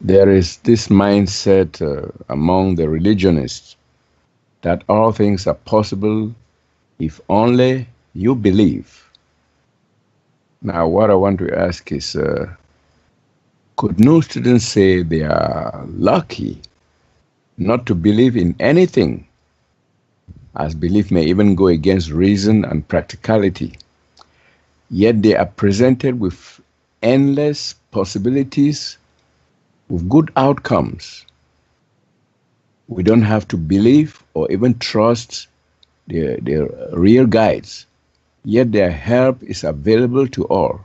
There is this mindset among the religionists that all things are possible if only you believe. Now, what I want to ask is, could no students say they are lucky not to believe in anything, as belief may even go against reason and practicality, yet they are presented with endless possibilities with good outcomes? We don't have to believe or even trust their real guides, yet their help is available to all.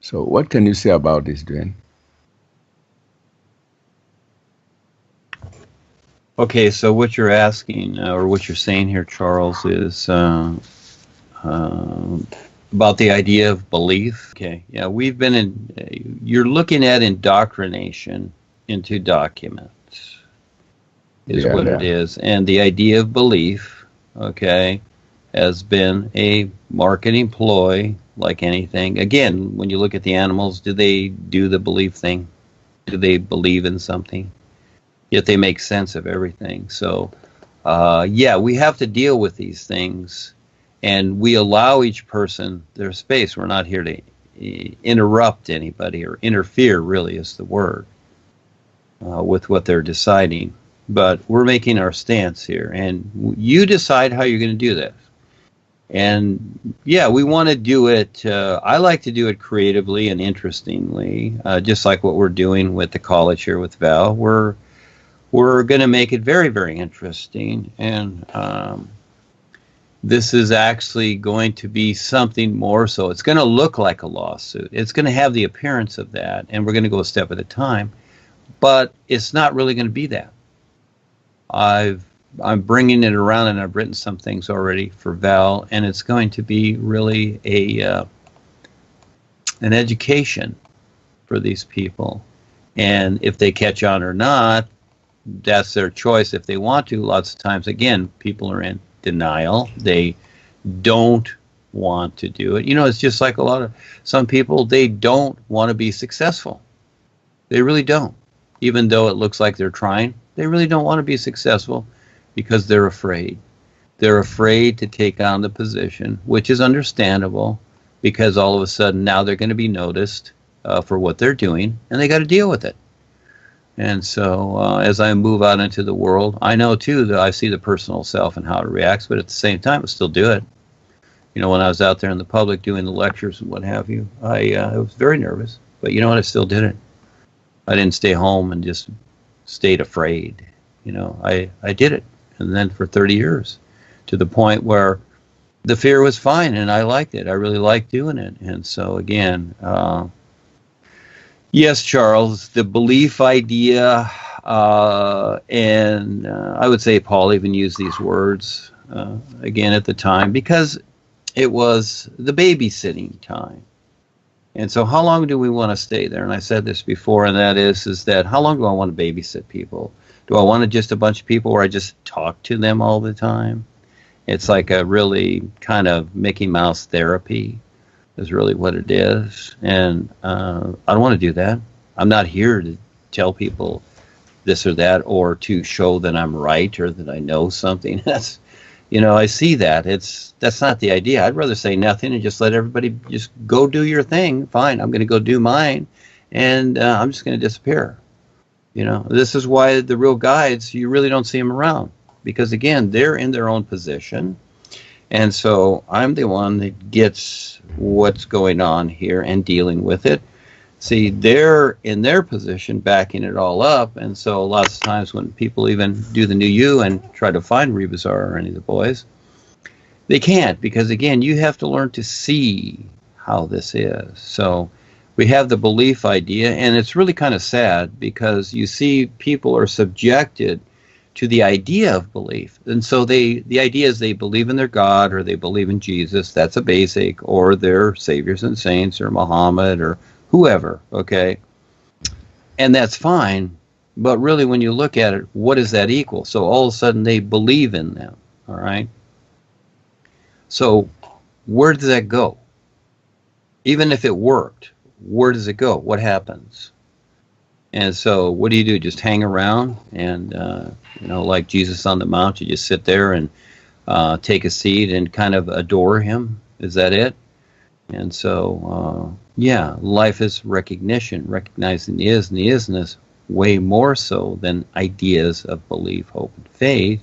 So what can you say about this, Duane? Okay, so what you're asking, or what you're saying here, Charles, is about the idea of belief. Okay, yeah, we've been in, you're looking at indoctrination into documents, is Yeah, what it yeah. is. And the idea of belief, okay, has been a marketing ploy like anything. Again, when you look at the animals, do they do the belief thing? Do they believe in something? Yet they make sense of everything. So, yeah, we have to deal with these things, and we allow each person their space. We're not here to interrupt anybody or interfere, really is the word, with what they're deciding. But we're making our stance here, and you decide how you're going to do this. And yeah, we want to do it. I like to do it creatively and interestingly, just like what we're doing with the college here with Val. We're going to make it very, very interesting, and this is actually going to be something more. So it's going to look like a lawsuit. It's going to have the appearance of that, and we're going to go a step at a time. But it's not really going to be that. I'm bringing it around, and I've written some things already for Val, and it's going to be really an education for these people. And if they catch on or not, that's their choice. If they want to, lots of times, again, people are in denial. They don't want to do it. You know, it's just like some people, they don't want to be successful. They really don't. Even though it looks like they're trying, they really don't want to be successful because they're afraid. They're afraid to take on the position, which is understandable, because all of a sudden now they're going to be noticed for what they're doing, and they got to deal with it. And so as I move out into the world, I know too that I see the personal self and how it reacts, but at the same time, I still do it. You know, when I was out there in the public doing the lectures and what have you, I was very nervous, but you know what? I still did it. I didn't stay home and just stayed afraid. You know, I did it. And then for 30 years, to the point where the fear was fine and I liked it. I really liked doing it. And so again, yes, Charles, the belief idea, and I would say Paul even used these words again at the time, because it was the babysitting time. And so how long do we want to stay there? And I said this before, and that is that how long do I want to babysit people? Do I want just a bunch of people where I just talk to them all the time? It's like a really kind of Mickey Mouse therapy is really what it is. And I don't want to do that. I'm not here to tell people this or that, or to show that I'm right or that I know something. That's, you know, I see that. That's not the idea. I'd rather say nothing and just let everybody just go do your thing. Fine, I'm going to go do mine, and I'm just going to disappear. You know, this is why the real guides, you really don't see them around, because again, they're in their own position. And so I'm the one that gets what's going on here and dealing with it. See, they're in their position backing it all up. And so lots of times when people even do the new you and try to find Rebazar or any of the boys, they can't, because again, you have to learn to see how this is. So we have the belief idea, and it's really kind of sad because you see people are subjected to the idea of belief. And so the idea is they believe in their God, or they believe in Jesus. That's a basic, or their saviors and saints, or Muhammad, or whoever, okay? And that's fine. But really, when you look at it, what does that equal? So all of a sudden they believe in them, all right? So where does that go? Even if it worked, where does it go? What happens? And so, what do you do? Just hang around, and like Jesus on the Mount, you just sit there and take a seat and kind of adore Him. Is that it? And so, yeah, life is recognition, recognizing the is and the isness way more so than ideas of belief, hope, and faith,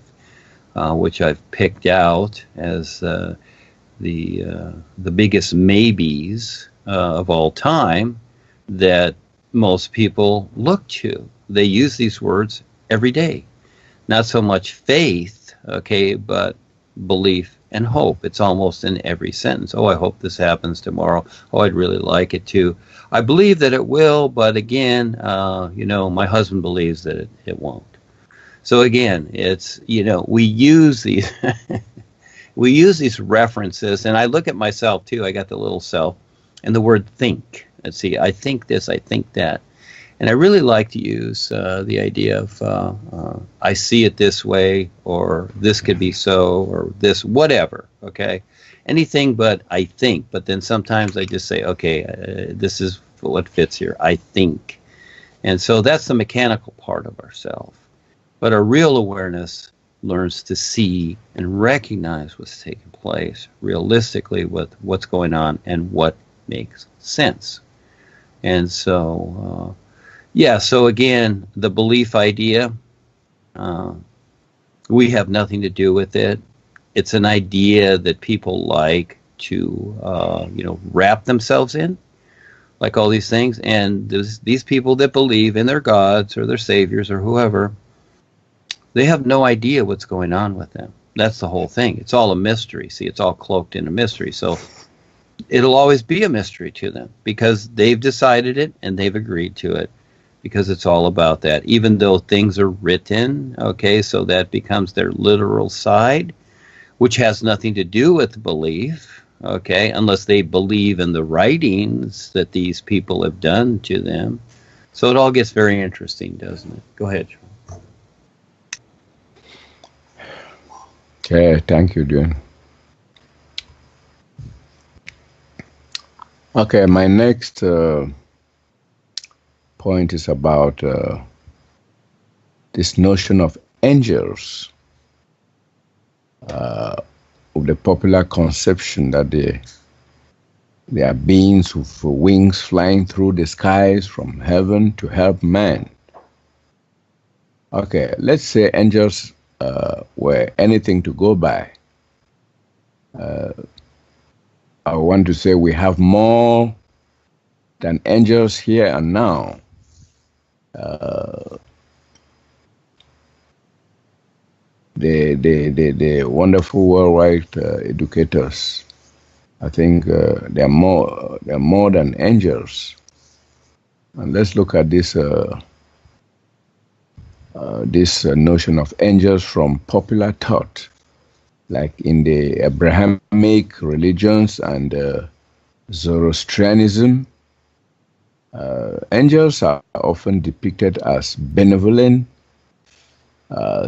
which I've picked out as the biggest maybes of all time that most people look to. They use these words every day. Not so much faith, okay, but belief and hope. It's almost in every sentence. Oh, I hope this happens tomorrow. Oh, I'd really like it to. I believe that it will, but again, my husband believes that it won't. So again, it's, we use these we use these references, and I look at myself too. I got the little self, and the word think. Let's see, I think this, I think that. And I really like to use the idea of I see it this way, or this could be so, or this, whatever, okay? Anything but I think. But then sometimes I just say, okay, this is what fits here. I think. And so that's the mechanical part of ourself. But our real awareness learns to see and recognize what's taking place realistically with what's going on and what makes sense. And so... so again, the belief idea, we have nothing to do with it. It's an idea that people like to, wrap themselves in, like all these things. And these people that believe in their gods or their saviors or whoever, they have no idea what's going on with them. That's the whole thing. It's all a mystery. See, it's all cloaked in a mystery. So it'll always be a mystery to them because they've decided it and they've agreed to it. Because it's all about that, even though things are written, okay, so that becomes their literal side, which has nothing to do with belief, okay, unless they believe in the writings that these people have done to them. So it all gets very interesting, doesn't it? Go ahead, Sean. Okay, thank you, Duane. Okay, my next point is about this notion of angels, of the popular conception that they are beings with wings flying through the skies from heaven to help man. Okay, let's say angels were anything to go by. I want to say we have more than angels here and now. The wonderful worldwide educators, I think they're more than angels. And let's look at this notion of angels from popular thought, like in the Abrahamic religions and Zoroastrianism. Angels are often depicted as benevolent,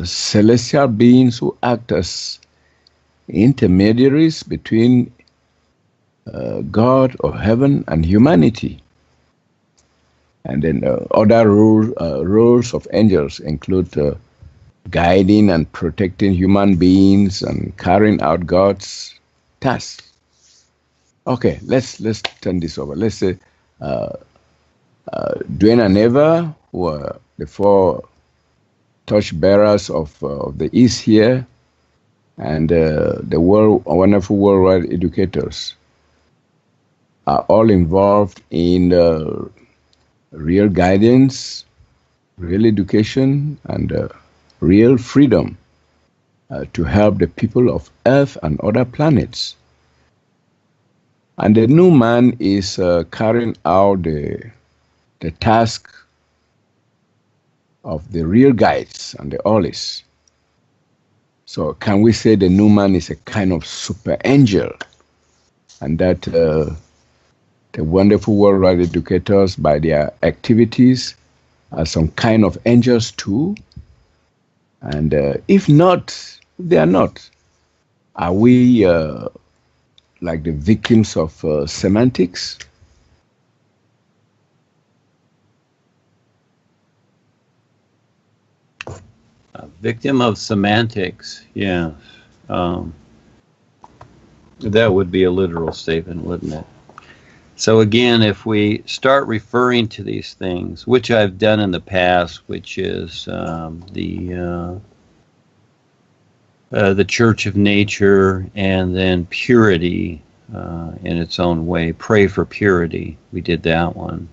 celestial beings who act as intermediaries between God or heaven and humanity. And then other roles of angels include guiding and protecting human beings and carrying out God's tasks. Okay, let's turn this over. Let's say Duane and Eva were the four torchbearers of the East here, and the wonderful worldwide educators are all involved in real guidance, real education, and real freedom to help the people of Earth and other planets. And the Numan is carrying out the task of the real guides and the Ollies. So can we say the Numan is a kind of super angel, and that the wonderful worldwide educators, by their activities, are some kind of angels too? And if not, they are not. Are we like the victims of semantics? Victim of semantics, yeah. Um, that would be a literal statement, wouldn't it? So again, if we start referring to these things, which I've done in the past, which is the Church of Nature, and then purity in its own way, pray for purity. We did that one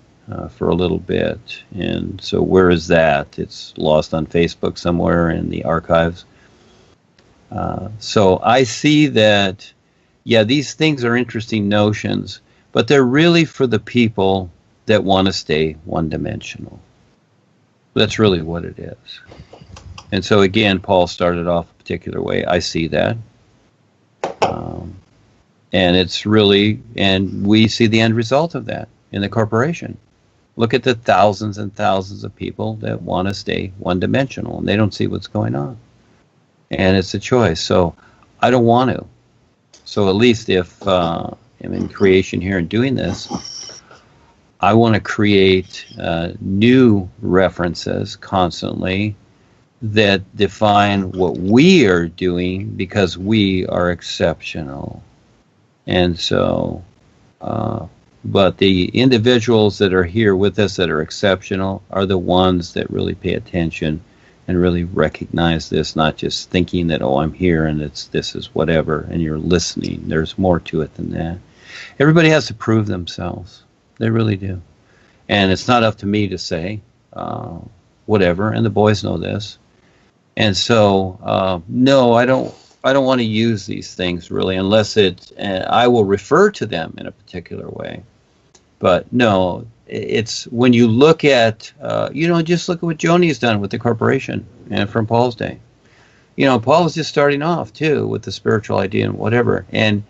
for a little bit. And so where is that? It's lost on Facebook somewhere in the archives. So I see that, yeah, these things are interesting notions, but they're really for the people that want to stay one-dimensional. That's really what it is. And so again, Paul started off a particular way. I see that. And it's really, and we see the end result of that in the corporation. Look at the thousands and thousands of people that want to stay one-dimensional, and they don't see what's going on. And it's a choice. So I don't want to. So at least if I'm in creation here and doing this, I want to create new references constantly that define what we are doing, because we are exceptional. And so, but the individuals that are here with us that are exceptional are the ones that really pay attention and really recognize this, not just thinking that, oh, I'm here and this is whatever, and you're listening. There's more to it than that. Everybody has to prove themselves. They really do. And it's not up to me to say whatever, and the boys know this. And so, no, I don't want to use these things really, unless I will refer to them in a particular way. But no, it's when you look at, just look at what Joni's done with the corporation and from Paul's day. Paul was just starting off too with the spiritual idea and whatever. And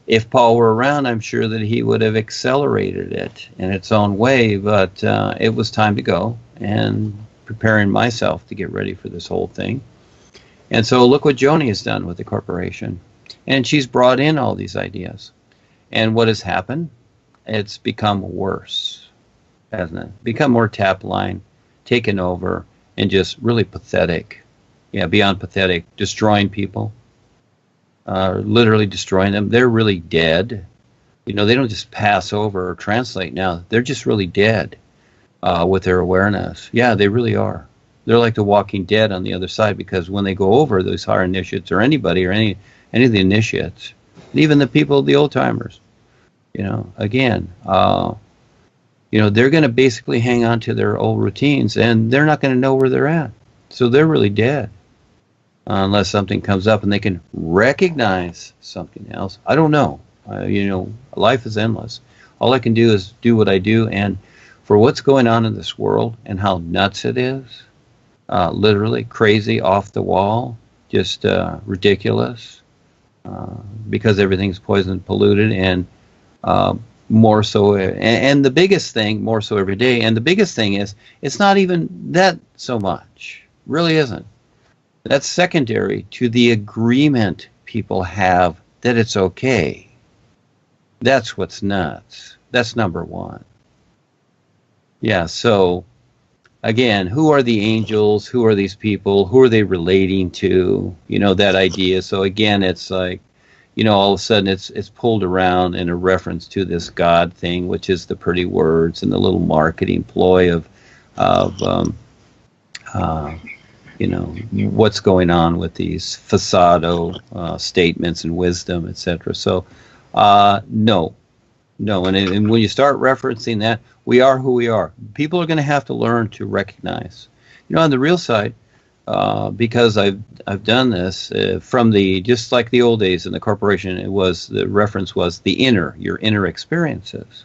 if Paul were around, I'm sure that he would have accelerated it in its own way. But it was time to go, and preparing myself to get ready for this whole thing. And so look what Joni has done with the corporation. And she's brought in all these ideas. And what has happened? It's become worse, hasn't it? Become more tap line, taken over, and just really pathetic. Yeah, beyond pathetic. Destroying people. Literally destroying them. They're really dead. They don't just pass over or translate now. They're just really dead with their awareness. Yeah, they really are. They're like the Walking Dead on the other side, because when they go over, those higher initiates or anybody or any of the initiates, and even the people, the old timers, again, they're going to basically hang on to their old routines, and they're not going to know where they're at. So they're really dead unless something comes up and they can recognize something else. I don't know. Life is endless. All I can do is do what I do, and for what's going on in this world and how nuts it is, literally crazy, off the wall, just ridiculous, because everything's poisoned, polluted, and more so. And the biggest thing, more so every day, and the biggest thing is, it's not even that so much. Really isn't. That's secondary to the agreement people have that it's okay. That's what's nuts. That's number one. Yeah, so again, who are the angels? Who are these people? Who are they relating to? That idea. So again, it's like, all of a sudden it's pulled around in a reference to this God thing, which is the pretty words and the little marketing ploy of what's going on with these facado statements and wisdom, etc. So no. And when you start referencing that, we are who we are. People are going to have to learn to recognize. On the real side, because I've done this from just like the old days in the corporation, the reference was your inner experiences.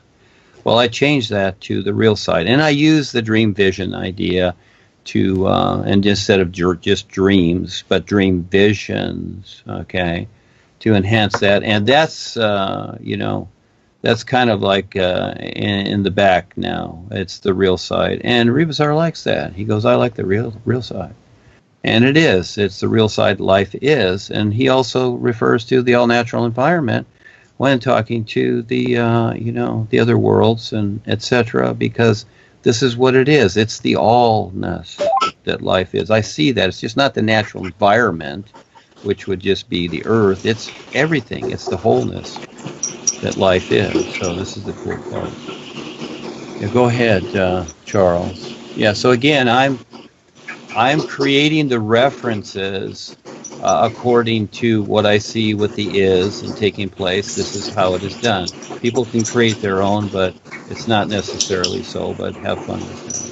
Well, I changed that to the real side, and I use the dream vision idea to, and instead of just dreams, but dream visions, okay, to enhance that. And that's, that's kind of like in the back now. It's the real side. And Rebusar likes that. He goes, I like the real side. And it is. It's the real side life is. And he also refers to the all-natural environment when talking to the, the other worlds and etc. Because this is what it is. It's the allness. that life is. I see that. It's just not the natural environment, which would just be the earth. It's everything. It's the wholeness that life is. So this is the cool part. Yeah, go ahead, Charles. Yeah, so again, I'm creating the references according to what I see what the is and taking place. This is how it is done. People can create their own, but it's not necessarily so, but have fun with that.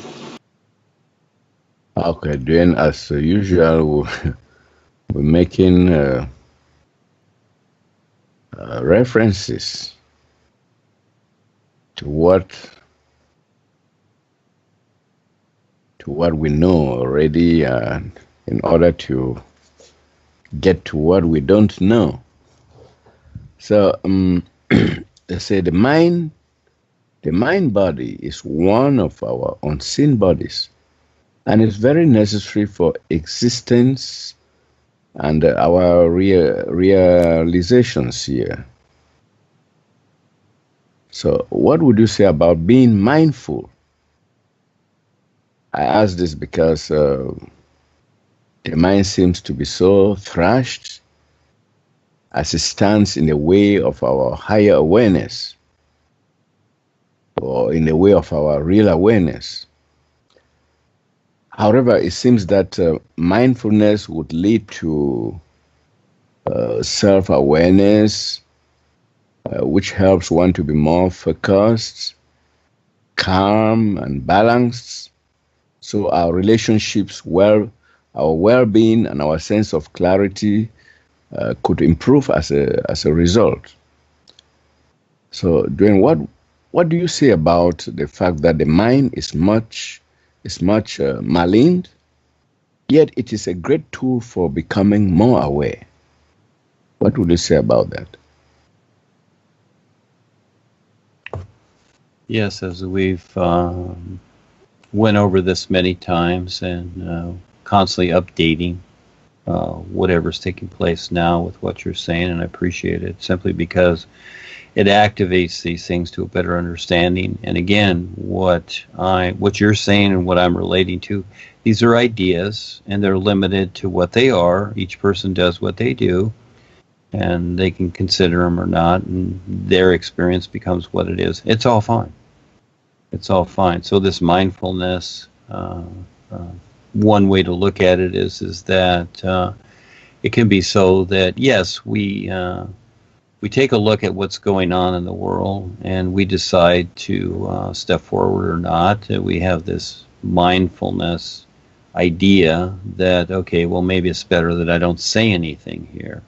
Okay, then as usual, we're making references to what we know already, in order to get to what we don't know. So, let's say the mind body is one of our unseen bodies, and it's very necessary for existence and our realizations here. So, what would you say about being mindful? I ask this because the mind seems to be so thrashed as it stands in the way of our higher awareness, or in the way of our real awareness. However, it seems that mindfulness would lead to self-awareness, which helps one to be more focused, calm, and balanced. So our relationships, our well-being, and our sense of clarity could improve as a result. So, Duane, what do you say about the fact that the mind is much maligned, yet it is a great tool for becoming more aware? What would you say about that? Yes, as we've went over this many times and constantly updating whatever's taking place now with what you're saying, and I appreciate it simply because it activates these things to a better understanding. And again, what you're saying and what I'm relating to, these are ideas, and they're limited to what they are. Each person does what they do, and they can consider them or not, and their experience becomes what it is. It's all fine. It's all fine. So this mindfulness, one way to look at it is that it can be so that, yes, we take a look at what's going on in the world, and we decide to step forward or not. We have this mindfulness idea that, okay, well, maybe it's better that I don't say anything here.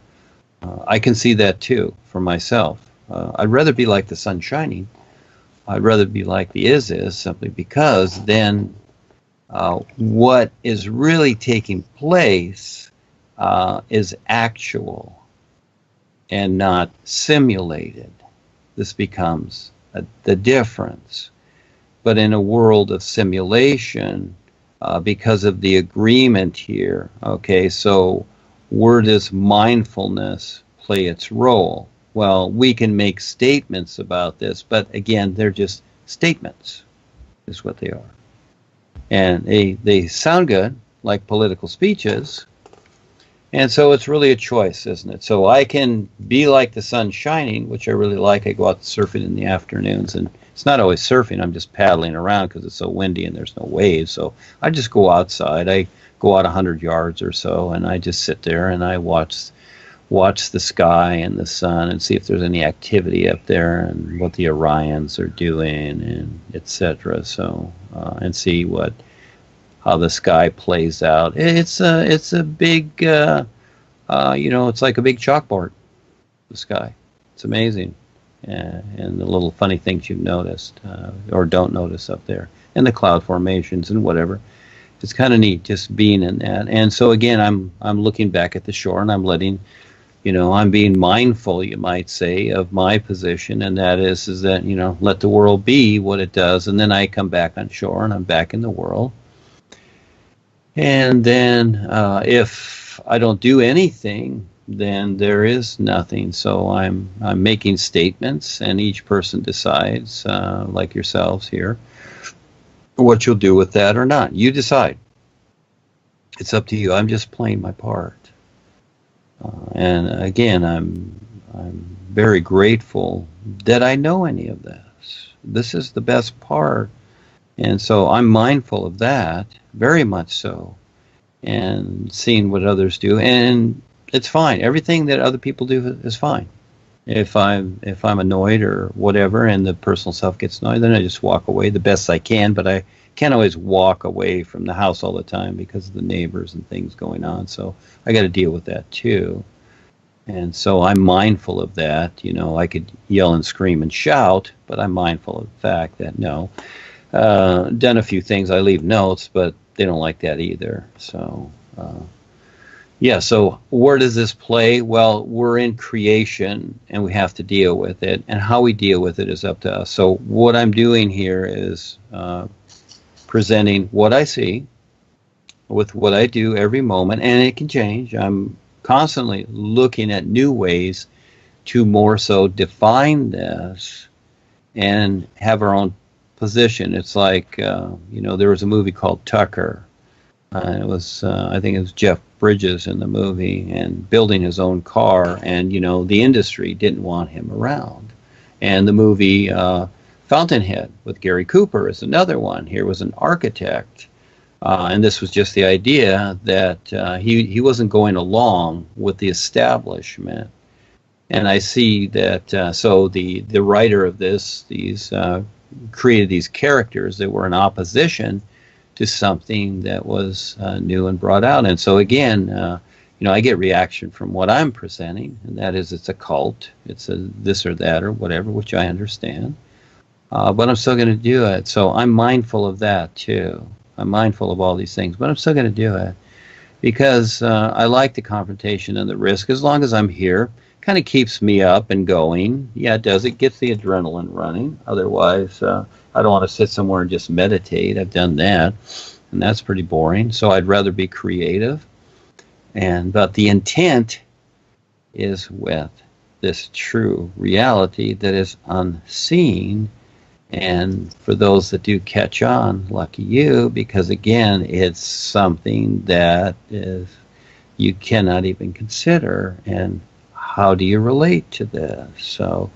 I can see that too for myself. I'd rather be like the sun shining. I'd rather be like the is simply because then what is really taking place is actual and not simulated. This becomes the difference. But in a world of simulation, because of the agreement here, okay, so where does mindfulness play its role? Well, we can make statements about this, but again, they're just statements, is what they are. And they sound good, like political speeches, and so it's really a choice, isn't it? So I can be like the sun shining, which I really like. I go out surfing in the afternoons, and it's not always surfing. I'm just paddling around because it's so windy and there's no waves. So I just go outside. I go out 100 yards or so, and I just sit there and I watch the sky and the sun and see if there's any activity up there and what the Orions are doing and etc. So and see how the sky plays out. It's a big it's like a big chalkboard, the sky. It's amazing. And the little funny things you've noticed or don't notice up there, and the cloud formations and whatever. It's kind of neat just being in that. And so again, I'm looking back at the shore, and I'm letting, I'm being mindful, you might say, of my position, and that is that, let the world be what it does, and then I come back on shore, and I'm back in the world. And then if I don't do anything, then there is nothing. So I'm making statements, and each person decides, like yourselves here, what you'll do with that or not. You decide. It's up to you. I'm just playing my part. And again, I'm very grateful that I know any of this. This is the best part. And so I'm mindful of that, very much so, and seeing what others do. And it's fine. Everything that other people do is fine. If I'm annoyed or whatever, and the personal self gets annoyed, then I just walk away the best I can. But I can't always walk away from the house all the time because of the neighbors and things going on. So I got to deal with that too. And so I'm mindful of that. I could yell and scream and shout, but I'm mindful of the fact that no, done a few things. I leave notes, but they don't like that either. So. Yeah, so where does this play? Well, we're in creation and we have to deal with it, and how we deal with it is up to us. So what I'm doing here is presenting what I see with what I do every moment, and it can change. I'm constantly looking at new ways to more so define this and have our own position. It's like, there was a movie called Tucker. It was, I think it was Jeff Bridges in the movie, and building his own car, and the industry didn't want him around. And the movie Fountainhead with Gary Cooper is another one. Here was an architect, and this was just the idea that he wasn't going along with the establishment. And I see that so the writer of these created these characters that were in opposition to something that was new and brought out. And so again, I get reaction from what I'm presenting, and that is it's a cult, it's a this or that or whatever, which I understand. But I'm still going to do it. So I'm mindful of that too. I'm mindful of all these things, but I'm still going to do it because I like the confrontation and the risk. As long as I'm here, kind of keeps me up and going. Yeah, it does. It gets the adrenaline running. Otherwise, I don't want to sit somewhere and just meditate. I've done that, and that's pretty boring. So I'd rather be creative. But the intent is with this true reality that is unseen. And for those that do catch on, lucky you, because again, it's something that is you cannot even consider. And how do you relate to this? So,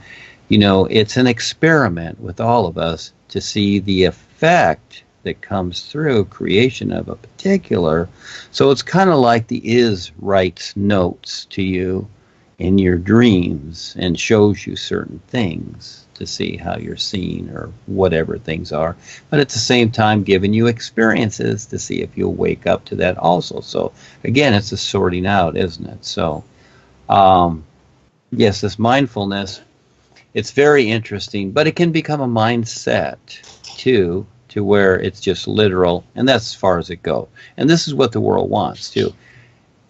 it's an experiment with all of us to see the effect that comes through creation of a particular. So it's kind of like the is writes notes to you in your dreams and shows you certain things to see how you're seeing or whatever things are, but at the same time giving you experiences to see if you'll wake up to that also. So again, it's a sorting out, isn't it? So yes, this mindfulness, it's very interesting, but it can become a mindset too, to where it's just literal, and that's as far as it goes. And this is what the world wants too.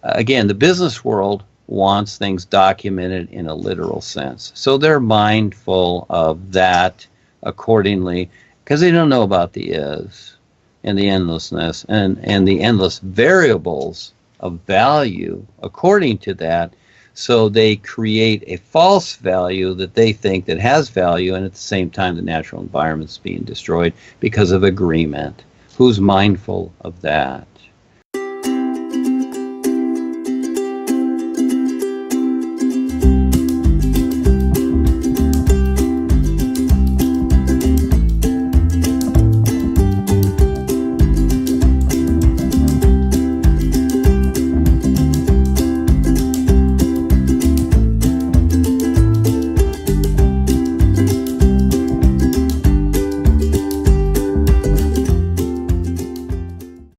Again, the business world wants things documented in a literal sense. So they're mindful of that accordingly, because they don't know about the is and the endlessness and the endless variables of value according to that. So they create a false value that they think that has value, and at the same time the natural environment's being destroyed because of agreement. Who's mindful of that?